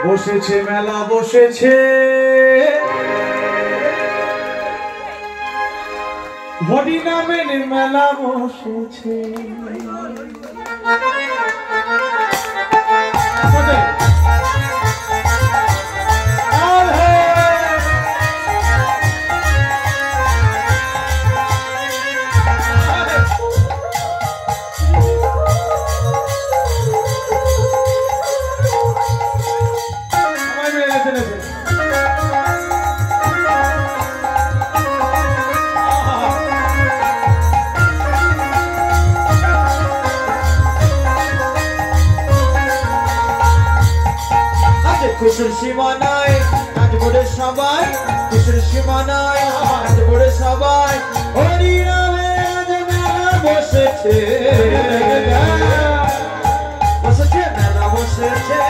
বসেছে মেলা বসেছে হরি নামের মেলা বসেছে খুশির সীমানায় নাচবরে সবাই খুশির সীমানায় নাচবরে সবাই হরি নামে আজ মেলা বসেছে বসেছে মেলা বসেছে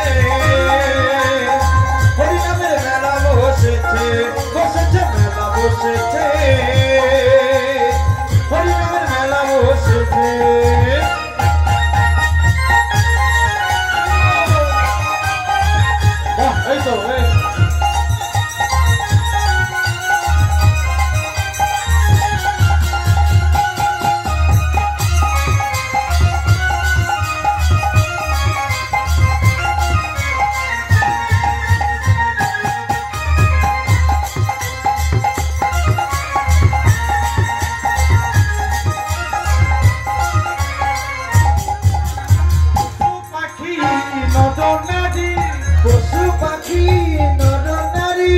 হরি নামের মেলা বসেছে বসেছে মেলা বসেছে হরি নামের মেলা বসেছে পশু পাখি নর নারী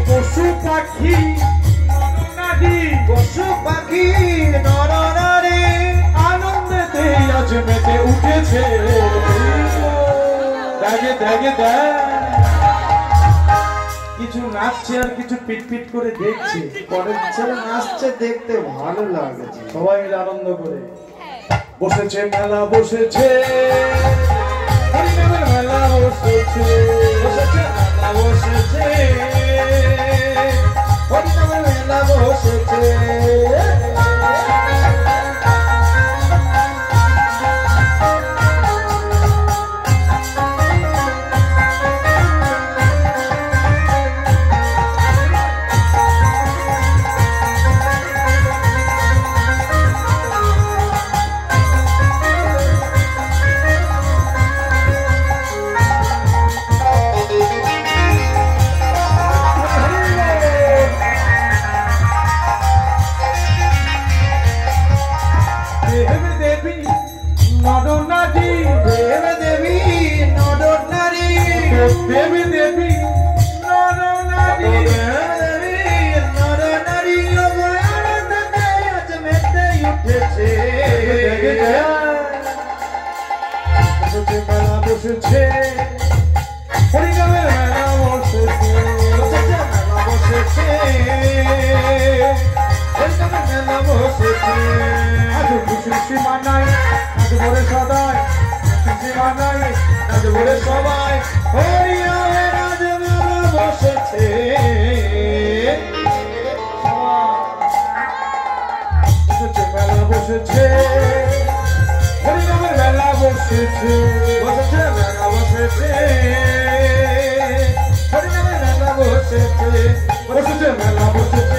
পশু পাখি পশু পাখি নর নারী আনন্দেতে আজ মেতে উঠেছে দাগে দাগে কিছু নাচছে আর কিছু পিটপিট করে দেখছে পরের ছেলে নাচছে দেখতে ভালো লাগছে সবাই মিলে আনন্দ করে বসেছে মেলা বসেছে মেলা বসেছে বসেছে মেলা বসেছে হরি নামের মেলা বসেছে দেবী দেবী নর নারী নর নারী আনন্দে আজ মেতে উঠেছে বসেছে মেলা বসেছে হরি নামের মেলা বসেছে বসেছে মেলা বসেছে হরি নামের মেলা বসেছে আজ খুশির সীমানায় আজ ভরে সদায় খুশির সীমানায় আজ ভরে সবাই হরি নামের আজ মেলা বসেছে বসেছে মেলা বসেছে হরি নামের মেলা বসেছে বসেছে মেলা বসেছে হরি নামের মেলা বসেছে বসেছে মেলা বসেছে